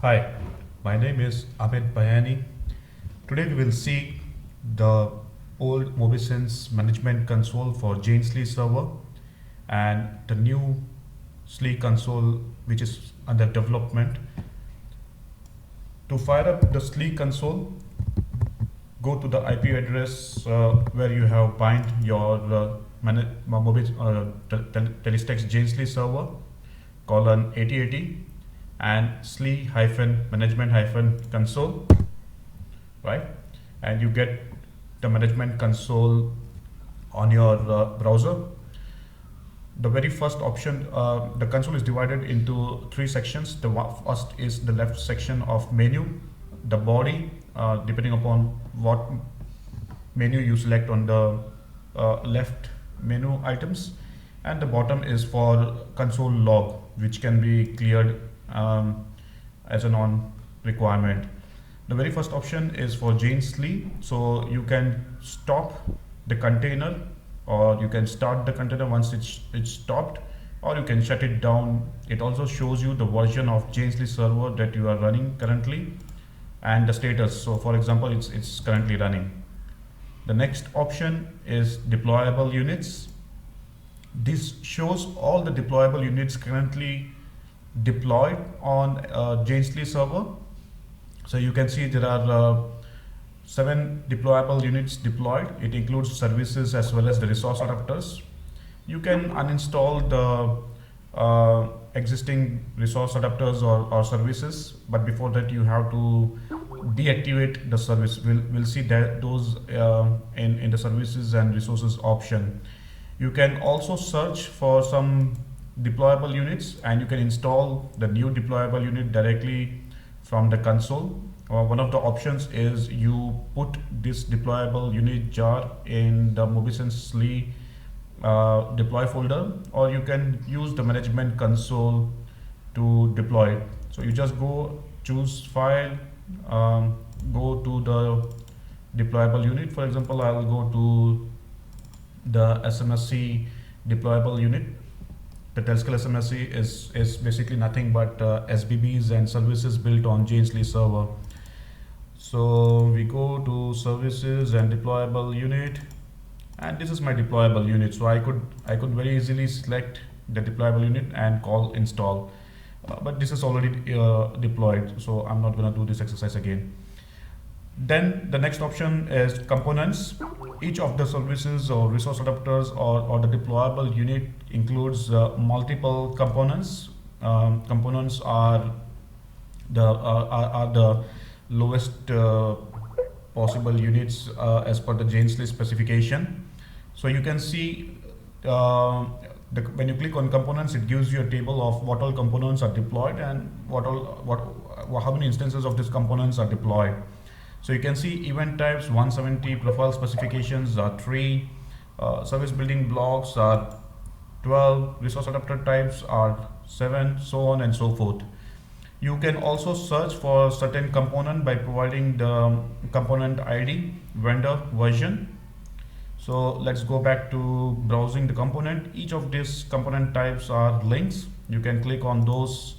Hi, my name is Amit Bayani. Today we will see the old MobiSense management console for JSLEE server and the new SLEE console which is under development. To fire up the SLEE console, go to the IP address where you have bind your TelScale JSLEE server colon 8080 and SLEE hyphen management hyphen console, right? And you get the management console on your browser. The very first option, the console is divided into three sections. The first is the left section of menu, the body, depending upon what menu you select on the left menu items, and the bottom is for console log, which can be cleared as an on requirement. The very first option is for JSLEE, so you can stop the container or you can start the container once it's stopped, or you can shut it down. It also shows you the version of JSLEE server that you are running currently and the status. So for example, it's currently running. The next option is deployable units. This shows all the deployable units currently deployed on JSLEE server. So you can see there are 7 deployable units deployed. It includes services as well as the resource adapters. You can uninstall the existing resource adapters or services, but before that you have to deactivate the service. We'll see that those in the services and resources option. You can also search for some deployable units and you can install the new deployable unit directly from the console. One of the options is you put this deployable unit jar in the MobiSense SLEE deploy folder, or you can use the management console to deploy it. So you just go choose file, go to the deployable unit. For example, I will go to the SMSC deployable unit. The TelScale SMSC is basically nothing but SBBs and services built on JSLEE server. So we go to services and deployable unit, and this is my deployable unit. So I could very easily select the deployable unit and call install, but this is already deployed, so I'm not going to do this exercise again. Then the next option is components. Each of the services or resource adapters or the deployable unit includes multiple components. Components are the lowest possible units as per the JSLEE specification. So you can see when you click on components, it gives you a table of what all components are deployed and how many instances of these components are deployed. So you can see event types 170, profile specifications are 3, service building blocks are 12, resource adapter types are 7, so on and so forth. You can also search for certain component by providing the component ID, vendor, version. So let's go back to browsing the component. Each of these component types are links. You can click on those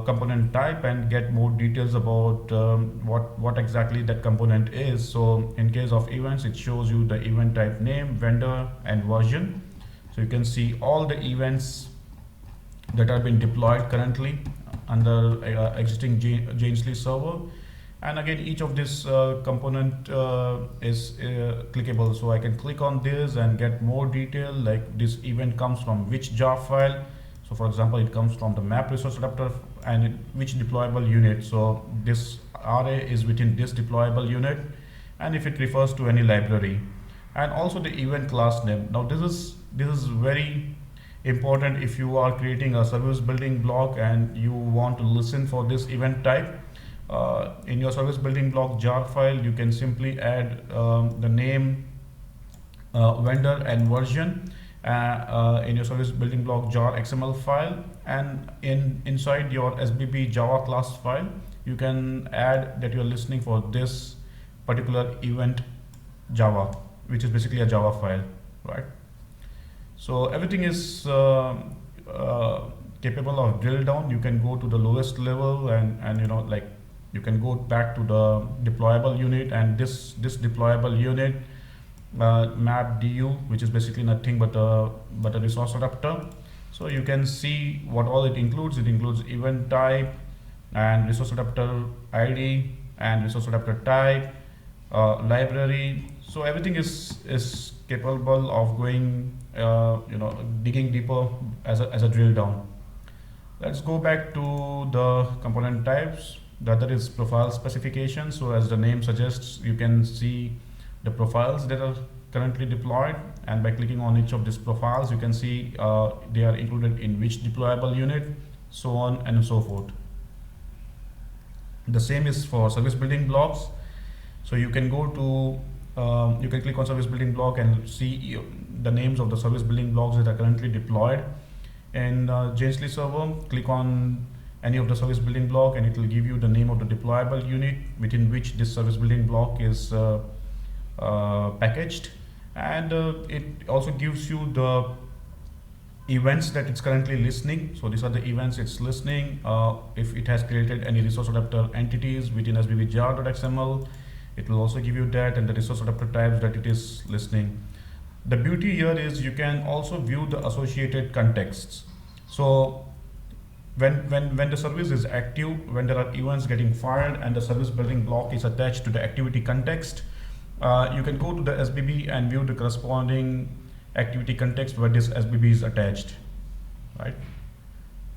component type and get more details about what exactly that component is. So in case of events, it shows you the event type name, vendor and version. So you can see all the events that are being deployed currently under existing JSLEE server. And again, each of this component is clickable. So I can click on this and get more detail, like this event comes from which jar file. So for example, it comes from the map resource adapter and which deployable unit. So this array is within this deployable unit, and if it refers to any library, and also the event class name. Now this is very important if you are creating a service building block and you want to listen for this event type. In your service building block jar file, you can simply add the name, vendor and version in your service building block jar XML file, and inside your SBB Java class file, you can add that you are listening for this particular event Java, which is basically a Java file, right? So everything is capable of drill down. You can go to the lowest level, and you know, like, you can go back to the deployable unit, and this deployable unit map du, which is basically nothing but a resource adapter. So you can see what all it includes. It includes event type and resource adapter ID and resource adapter type, library. So everything is capable of going, you know, digging deeper as a drill down. Let's go back to the component types. The other is profile specification. So as the name suggests, you can see the profiles that are currently deployed, and by clicking on each of these profiles, you can see they are included in which deployable unit, so on and so forth. The same is for service building blocks. So you can go to you can click on service building block and see the names of the service building blocks that are currently deployed in JSLEE server. Click on any of the service building block and it will give you the name of the deployable unit within which this service building block is packaged, and it also gives you the events that it's currently listening. So these are the events it's listening. If it has created any resource adapter entities within SBB jar.xml, it will also give you that, and the resource adapter types that it is listening. The beauty here is you can also view the associated contexts. So when the service is active, when there are events getting fired and the service building block is attached to the activity context, you can go to the SBB and view the corresponding activity context where this SBB is attached, right?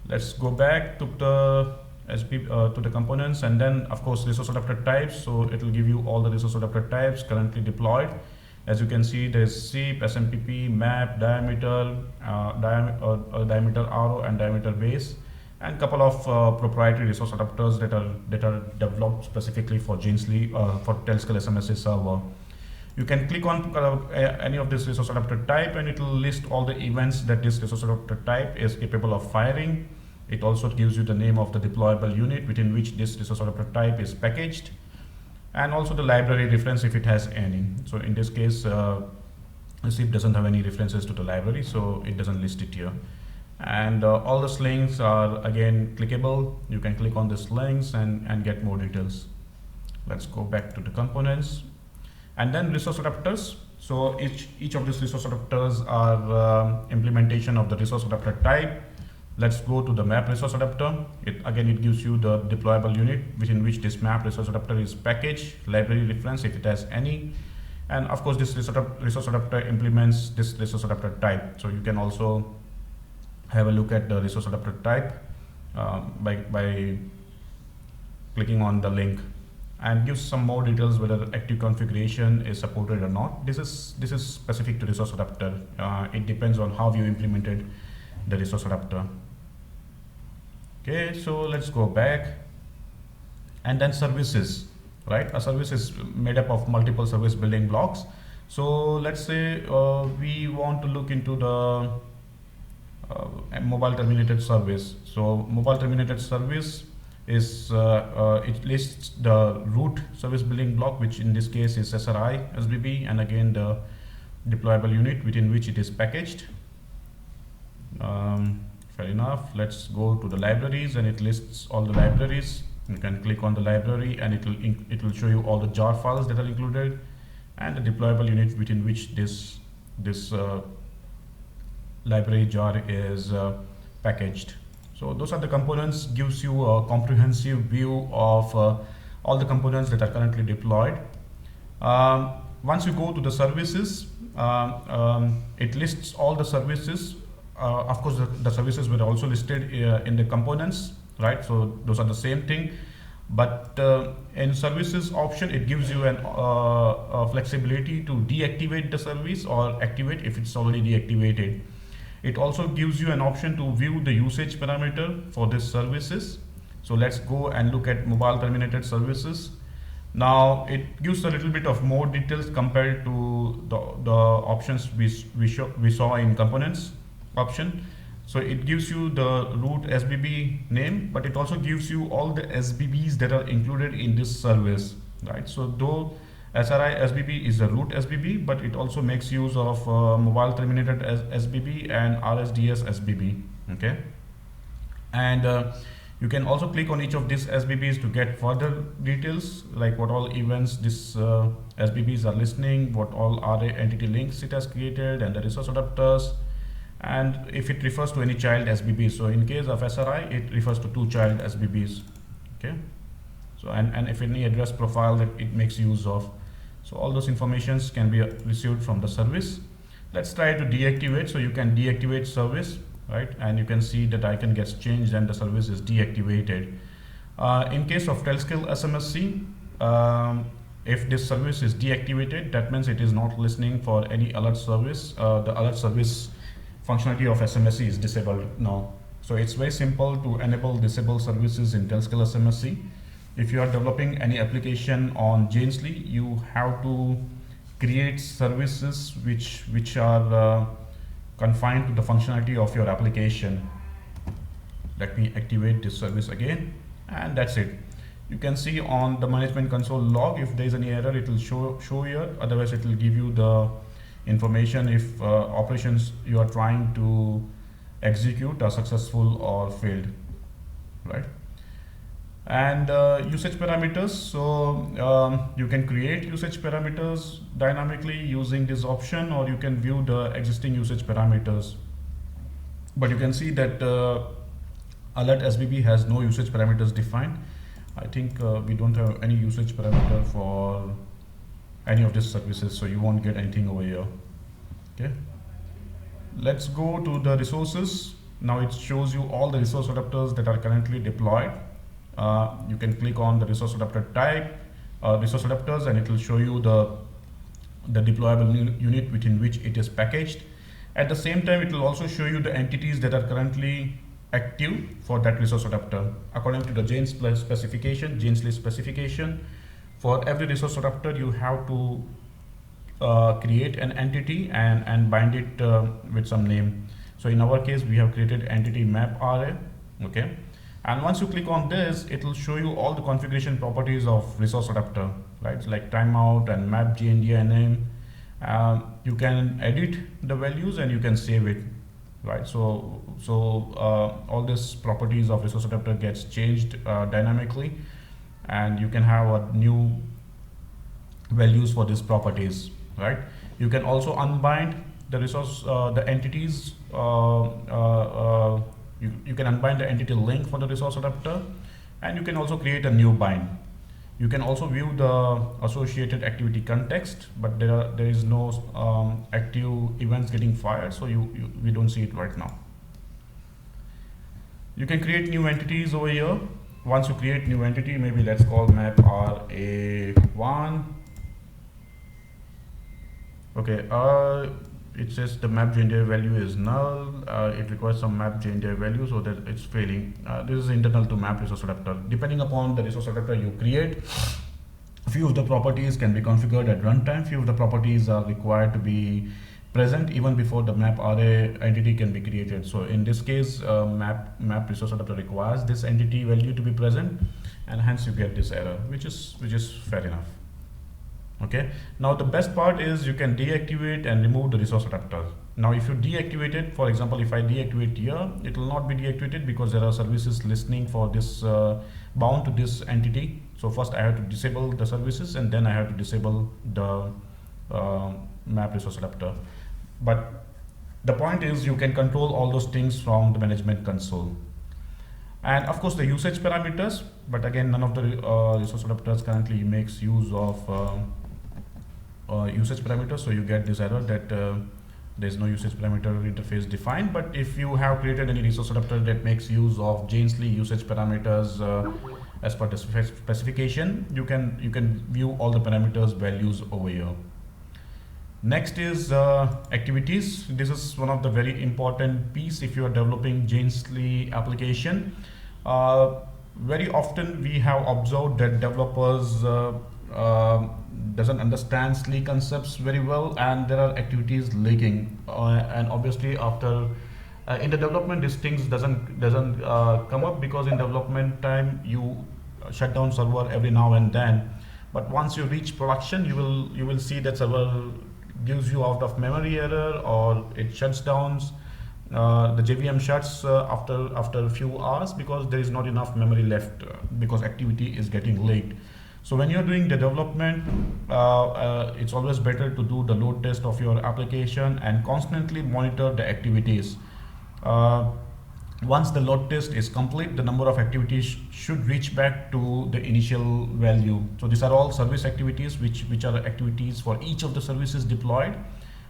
Let's go back to the SBB to the components, and then of course resource adapter types. So it will give you all the resource adapter types currently deployed. As you can see, there's SEEP, SMPP, map, diameter, diameter arrow, and diameter base, and couple of proprietary resource adapters that are developed specifically for JSLEE for TelScale SMSA server. You can click on any of this resource adapter type, and it will list all the events that this resource adapter type is capable of firing. It also gives you the name of the deployable unit within which this resource adapter type is packaged, and also the library reference if it has any. So in this case, SEEP doesn't have any references to the library, so it doesn't list it here. And all the links are again clickable. You can click on these links and get more details. Let's go back to the components, and then resource adapters. So each of these resource adapters are implementation of the resource adapter type. Let's go to the map resource adapter. It gives you the deployable unit within which this map resource adapter is packaged, library reference if it has any, and of course this resource adapter implements this resource adapter type. So you can also have a look at the resource adapter type by clicking on the link, and gives some more details whether active configuration is supported or not. This is specific to resource adapter. It depends on how you implemented the resource adapter. Okay, so let's go back, and then services, right? A service is made up of multiple service building blocks. So let's say we want to look into the mobile terminated service. So mobile terminated service is it lists the root service building block, which in this case is SRI SBB, and again the deployable unit within which it is packaged. Fair enough. Let's go to the libraries, and it lists all the libraries. You can click on the library, and it will show you all the jar files that are included, and the deployable unit within which this library jar is packaged. So those are the components. Gives you a comprehensive view of all the components that are currently deployed. Once you go to the services, it lists all the services. Of course, the services were also listed in the components, right? So those are the same thing, but in services option, it gives you an flexibility to deactivate the service or activate if it's already deactivated. It also gives you an option to view the usage parameter for these services. So let's go and look at mobile terminated services. Now it gives a little bit of more details compared to the options we saw in components option. So it gives you the root SBB name, but it also gives you all the SBBs that are included in this service, right? So though SRI SBB is a root SBB, but it also makes use of mobile terminated SBB and RSDS SBB. Okay, And you can also click on each of these SBBs to get further details, like what all events this SBBs are listening, what all array entity links it has created, and the resource adapters, and if it refers to any child SBB. So in case of SRI, it refers to 2 child SBBs. Okay. So and if any address profile that it makes use of. So all those informations can be received from the service. Let's try to deactivate. So you can deactivate service, right? And you can see that icon gets changed and the service is deactivated. In case of TelScale SMSC, if this service is deactivated, that means it is not listening for any alert service. The alert service functionality of SMSC is disabled now. So it's very simple to enable disable services in TelScale SMSC. If you are developing any application on JSLEE, you have to create services which are confined to the functionality of your application. Let me activate this service again, and that's it. You can see on the management console log, if there is any error, it will show here. Otherwise, it will give you the information if operations you are trying to execute are successful or failed, right? And usage parameters. So you can create usage parameters dynamically using this option, or you can view the existing usage parameters. But you can see that alert SBB has no usage parameters defined. I think we don't have any usage parameter for any of these services, so you won't get anything over here. Okay. Let's go to the resources. Now it shows you all the resource adapters that are currently deployed. You can click on the resource adapter type, resource adapters, and it will show you the deployable unit within which it is packaged. At the same time, it will also show you the entities that are currently active for that resource adapter. According to the JSLEE specification, for every resource adapter, you have to create an entity and bind it with some name. So in our case, we have created entity map array. Okay. And once you click on this, it will show you all the configuration properties of resource adapter, right? Like timeout and map JNDI name. You can edit the values and you can save it, right? So all these properties of resource adapter gets changed dynamically, and you can have a new values for these properties, right? You can also unbind the resource, the entities. You can unbind the entity link for the resource adapter, and you can also create a new bind. You can also view the associated activity context, but there is no active events getting fired, so we don't see it right now. You can create new entities over here. Once you create new entity, maybe let's call map RA1. Okay, it says the map JNDI value is null. It requires some map JNDI value, so that it's failing. This is internal to map resource adapter. Depending upon the resource adapter you create, few of the properties can be configured at runtime. Few of the properties are required to be present even before the map array entity can be created. So in this case, map resource adapter requires this entity value to be present, and hence you get this error, which is fair enough. Okay, now the best part is you can deactivate and remove the resource adapter. Now if you deactivate it, for example, if I deactivate here, it will not be deactivated because there are services listening for this bound to this entity. So first I have to disable the services, and then I have to disable the map resource adapter. But the point is you can control all those things from the management console. And of course the usage parameters, but again none of the resource adapters currently makes use of usage parameters, so you get this error that there is no usage parameter interface defined. But if you have created any resource adapter that makes use of JSLEE usage parameters as per the specification, you can view all the parameters values over here. Next is activities. This is one of the very important piece if you are developing JSLEE application. Very often we have observed that developers doesn't understand SLEE concepts very well, and there are activities leaking. And obviously after in the development, these things doesn't come up, because in development time you shut down server every now and then. But once you reach production, you will see that server gives you out of memory error, or it shuts down the JVM shuts after a few hours because there is not enough memory left because activity is getting late. So when you're doing the development, it's always better to do the load test of your application and constantly monitor the activities. Once the load test is complete, the number of activities should reach back to the initial value. So these are all service activities, which are activities for each of the services deployed.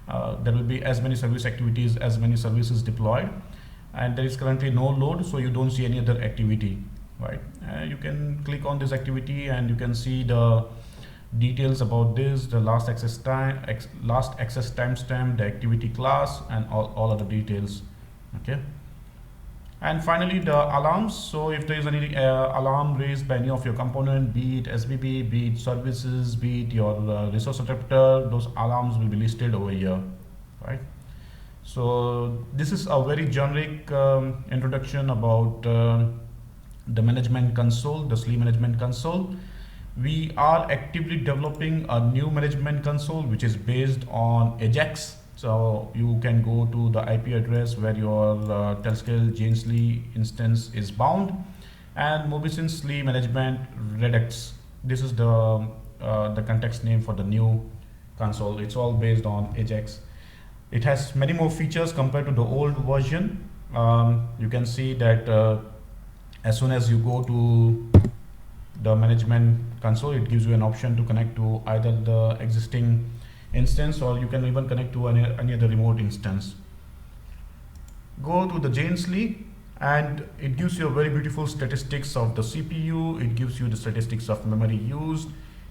There will be as many service activities as many services deployed, and there is currently no load, so you don't see any other activity, right? You can click on this activity and you can see the details about this, the last access time, last access timestamp, the activity class, and all other details. Okay. And finally, the alarms. So if there is any alarm raised by any of your component, be it SBB, be it services, be it your resource adapter, those alarms will be listed over here, right? So this is a very generic introduction about the management console, the SLEE management console. We are actively developing a new management console which is based on Ajax. So you can go to the IP address where your TelScale JSLEE instance is bound, and Mobisyn SLEE Management Redux. This is the context name for the new console. It's all based on Ajax. It has many more features compared to the old version. You can see that as soon as you go to the management console, it gives you an option to connect to either the existing instance, or you can even connect to any other remote instance. Go to the JSLEE and it gives you a very beautiful statistics of the CPU. It gives you the statistics of memory used.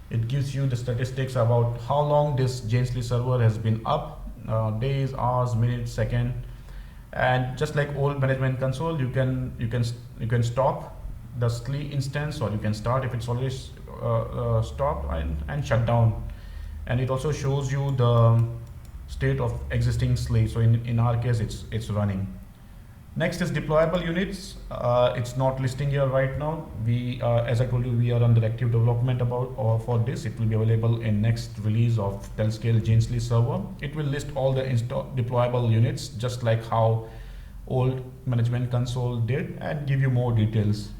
It gives you the statistics about how long this JSLEE server has been up, days, hours, minutes, second. And just like old management console, you can stop the SLEE instance, or you can start if it's always stopped, and shut down. And it also shows you the state of existing SLEE. So in our case, it's running. Next is deployable units. It's not listing here right now. We, as I told you, we are under active development for this. It will be available in next release of TelScale JSLEE server. It will list all the deployable units, just like how old management console did, and give you more details.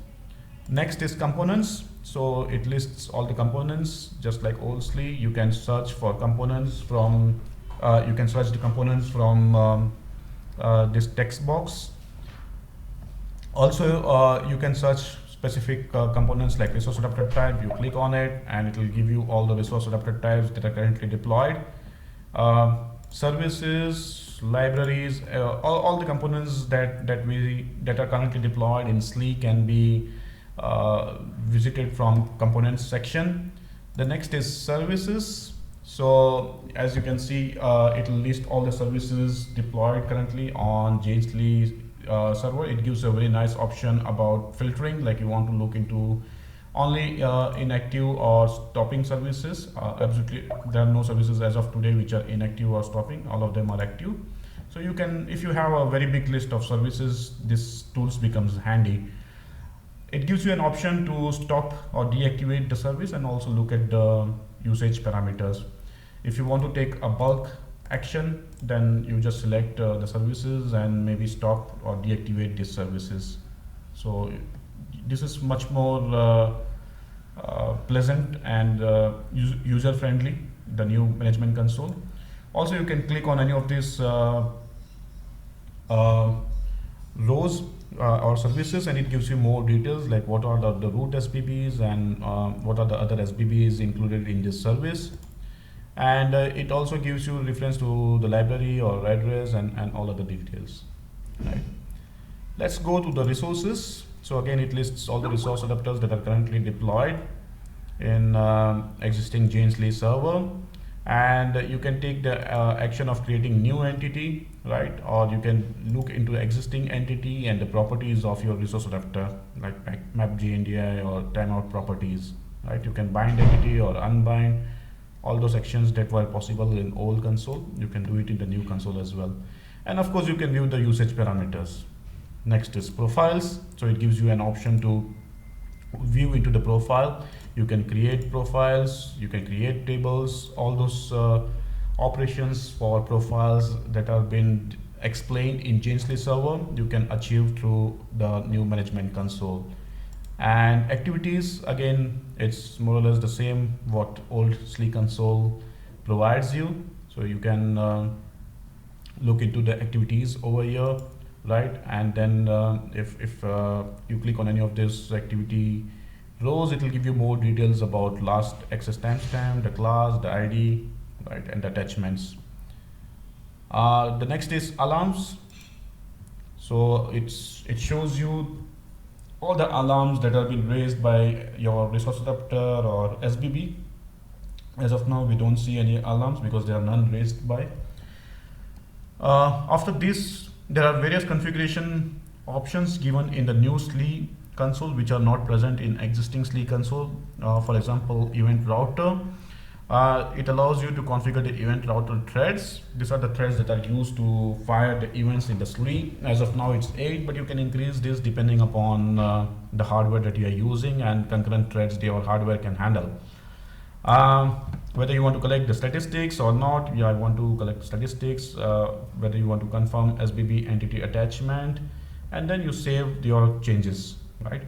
Next is components. So it lists all the components, just like old SLEE. You can search for components from, this text box. Also, you can search specific components like resource adapter type. You click on it and it will give you all the resource adapter types that are currently deployed. Services, libraries, all the components that are currently deployed in SLEE can be visited from components section. The next is services. So as you can see, it will list all the services deployed currently on JSLEE server. It gives a very nice option about filtering, like you want to look into only inactive or stopping services. Absolutely, there are no services as of today which are inactive or stopping. All of them are active. So you can, if you have a very big list of services, this tools becomes handy. It gives you an option to stop or deactivate the service, and also look at the usage parameters. If you want to take a bulk action, then you just select the services and maybe stop or deactivate these services. So this is much more pleasant and user friendly, the new management console. Also, you can click on any of these rows or services, and it gives you more details, like what are the root SBBs and what are the other SBBs included in this service. And it also gives you reference to the library or address and all other details. Right. Let's go to the resources. So again, it lists all the resource adapters that are currently deployed in existing JSLEE server. And you can take the action of creating new entity, right? Or you can look into existing entity and the properties of your resource adapter, like map GNDI or timeout properties, right? You can bind entity or unbind. All those actions that were possible in old console, you can do it in the new console as well. And of course, you can view the usage parameters. Next is profiles. So it gives you an option to view into the profile. You can create profiles, you can create tables, all those operations for profiles that are been explained in JSLEE server, you can achieve through the new management console. And activities, again, it's more or less the same what old SLEE console provides you. So you can look into the activities over here, right? And then if you click on any of this activity rows, it will give you more details about last access timestamp, the class, the ID, right, and the attachments. The next is alarms. So it shows you all the alarms that have been raised by your resource adapter or SBB. As of now, we don't see any alarms because there are none raised by. After this, there are various configuration options given in the new SLEE console which are not present in existing SLEE console. For example, event router. It allows you to configure the event router threads. These are the threads that are used to fire the events in the SLEE. As of now, it's 8, but you can increase this depending upon the hardware that you are using and concurrent threads your hardware can handle. Whether you want to collect the statistics or not, I want to collect statistics, whether you want to confirm SBB entity attachment, and then you save your changes, right?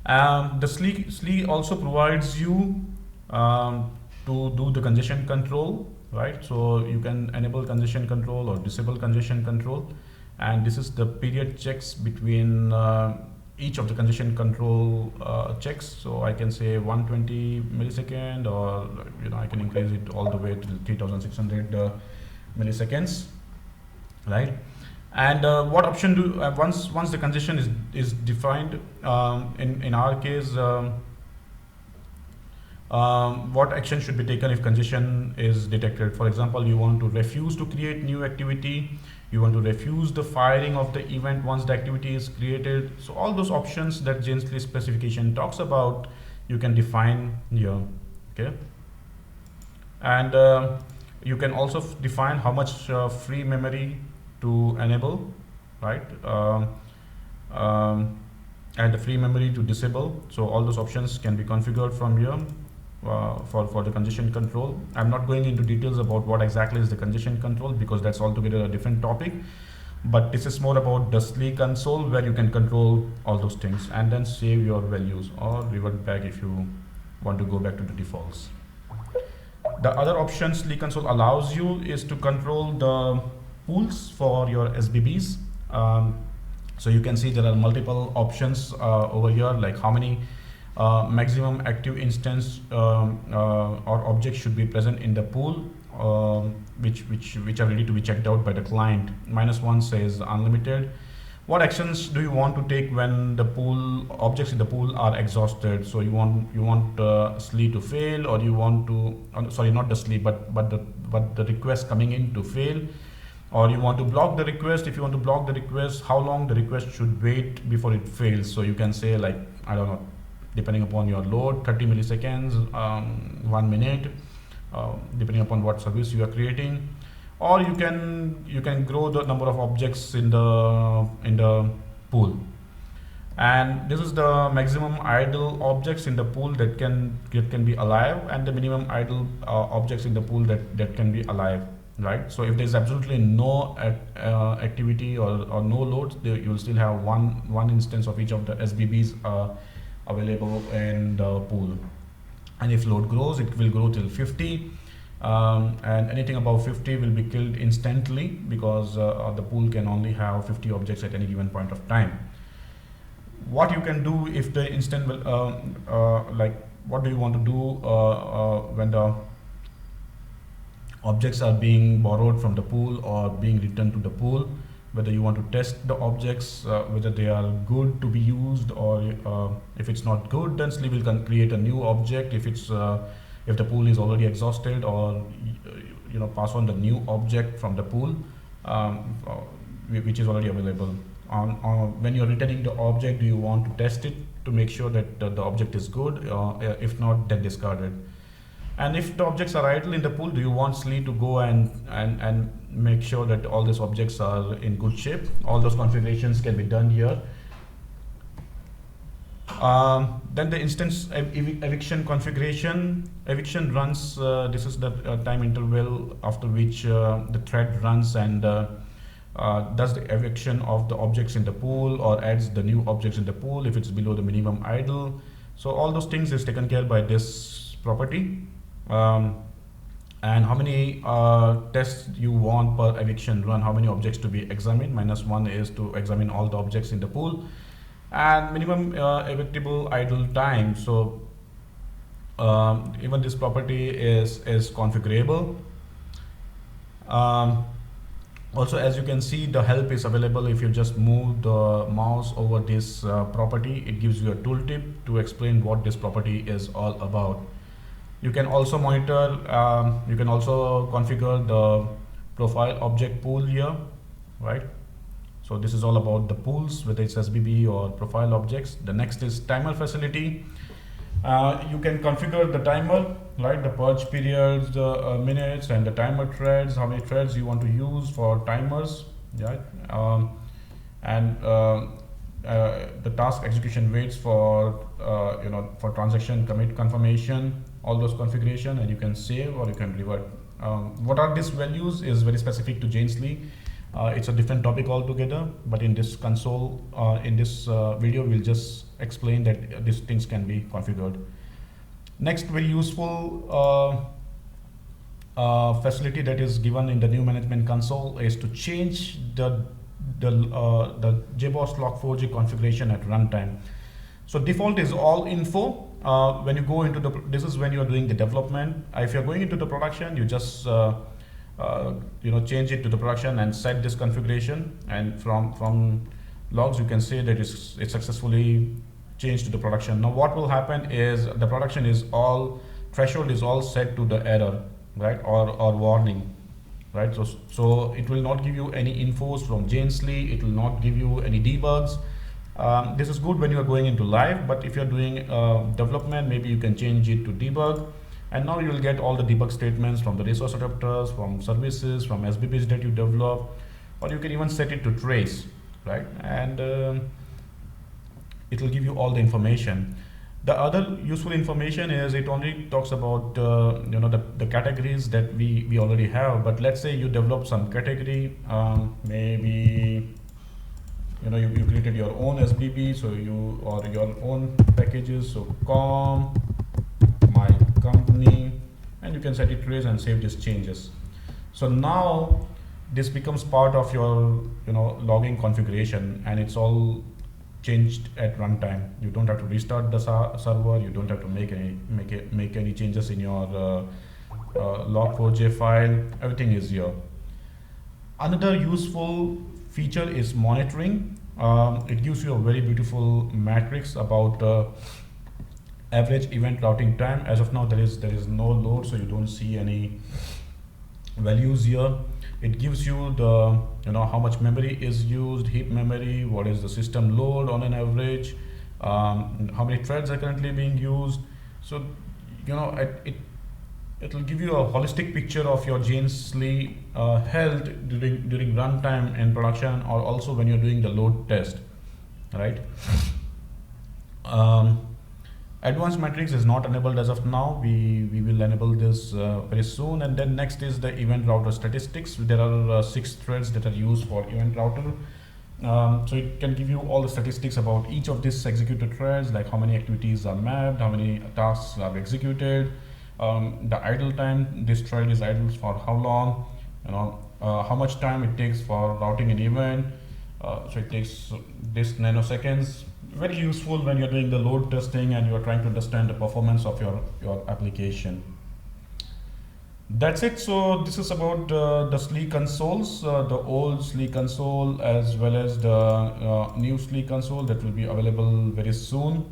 The SLEE also provides you to do the congestion control, right? So you can enable congestion control or disable congestion control, and this is the period checks between each of the congestion control checks. So I can say 120 millisecond, or I can increase it all the way to 3600 milliseconds, right? And what option do once the congestion is defined, in our case, what action should be taken if congestion is detected? For example, you want to refuse to create new activity, you want to refuse the firing of the event once the activity is created. So all those options that JSLEE specification talks about, you can define here, okay? And you can also define how much free memory to enable, right? And the free memory to disable. So all those options can be configured from here for the congestion control. I'm not going into details about what exactly is the congestion control because that's altogether a different topic. But this is more about the SLEE console where you can control all those things and then save your values or revert back if you want to go back to the defaults. The other option SLEE console allows you is to control the pools for your SBBs. So you can see there are multiple options over here, like how many maximum active instance or objects should be present in the pool, which are ready to be checked out by the client. -1 says unlimited. What actions do you want to take when the pool objects in the pool are exhausted? So you want SLEE to fail, or you want to sorry, not the SLEE, but the request coming in to fail, or you want to block the request. If you want to block the request, how long the request should wait before it fails? So you can say, like, I don't know, depending upon your load, 30 milliseconds, 1 minute, depending upon what service you are creating. Or you can grow the number of objects in the pool. And this is the maximum idle objects in the pool that can be alive, and the minimum idle objects in the pool that can be alive, right? So if there's absolutely no activity or no loads, you will still have one instance of each of the SBBs available in the pool. And if load grows, it will grow till 50. And anything above 50 will be killed instantly because the pool can only have 50 objects at any given point of time. What you can do if the instant will, like, what do you want to do when the objects are being borrowed from the pool or being returned to the pool? Whether you want to test the objects, whether they are good to be used, or if it's not good, then SLEE will create a new object if the pool is already exhausted, or pass on the new object from the pool which is already available. When you're returning the object, do you want to test it to make sure that the object is good? If not, then discard it. And if the objects are idle in the pool, do you want SLEE to go and make sure that all these objects are in good shape? All those configurations can be done here. Then the instance eviction configuration. Eviction runs, this is the time interval after which the thread runs and does the eviction of the objects in the pool or adds the new objects in the pool if it's below the minimum idle. So all those things is taken care by this property. And how many tests you want per eviction run, how many objects to be examined. -1 is to examine all the objects in the pool. And minimum evictable idle time. So even this property is configurable. Also, as you can see, the help is available. If you just move the mouse over this property, it gives you a tooltip to explain what this property is all about. You can also monitor, you can also configure the profile object pool here, right? So this is all about the pools, whether it's SBB or profile objects. The next is timer facility. You can configure the timer, right? The purge periods, the minutes, and the timer threads, how many threads you want to use for timers, yeah? The task execution waits for, for transaction commit confirmation, all those configuration, and you can save or you can revert. What are these values is very specific to JSLEE. It's a different topic altogether, but in this console, in this video, we'll just explain that these things can be configured. Next, very useful facility that is given in the new management console is to change the JBoss Log4j configuration at runtime. So default is all info. When you go into this is when you are doing the development. If you're going into the production, you just change it to the production and set this configuration, and from logs you can say that it's successfully changed to the production. Now what will happen is the production is all, threshold is all set to the error, right, or warning, right? So it will not give you any infos from JSLEE, it will not give you any debugs. This is good when you are going into live, but if you're doing development, maybe you can change it to debug. And now you will get all the debug statements from the resource adapters, from services, from SBBs that you develop, or you can even set it to trace, right? And it will give you all the information. The other useful information is it only talks about the categories that we already have. But let's say you develop some category, maybe you created your own SBB, so or your own packages, so com my company, and you can set it trace and save these changes. So now this becomes part of your logging configuration, and it's all changed at runtime. You don't have to restart the server, you don't have to make any changes in your log4j file. Everything is here. Another useful feature is monitoring. It gives you a very beautiful matrix about average event routing time. As of now, there is no load, so you don't see any values here. It gives you the how much memory is used, heap memory, what is the system load on an average, how many threads are currently being used. So it will give you a holistic picture of your JSLEE health during runtime and production, or also when you're doing the load test, right? Advanced metrics is not enabled as of now. We will enable this very soon. And then next is the event router statistics. There are 6 threads that are used for event router. So it can give you all the statistics about each of these executed threads, like how many activities are mapped, how many tasks are executed, the idle time, this thread is idle for how long, how much time it takes for routing an event. So it takes this nanoseconds. Very useful when you're doing the load testing and you're trying to understand the performance of your application. That's it. So this is about the SLEE consoles, the old SLEE console as well as the new SLEE console that will be available very soon.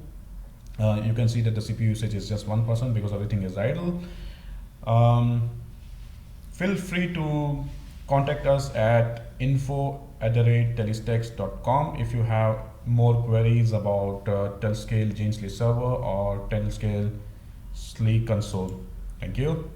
You can see that the CPU usage is just 1% because everything is idle. Feel free to contact us at info@telestex.com if you have more queries about TelScale JSLEE server or TelScale SLEE console. Thank you.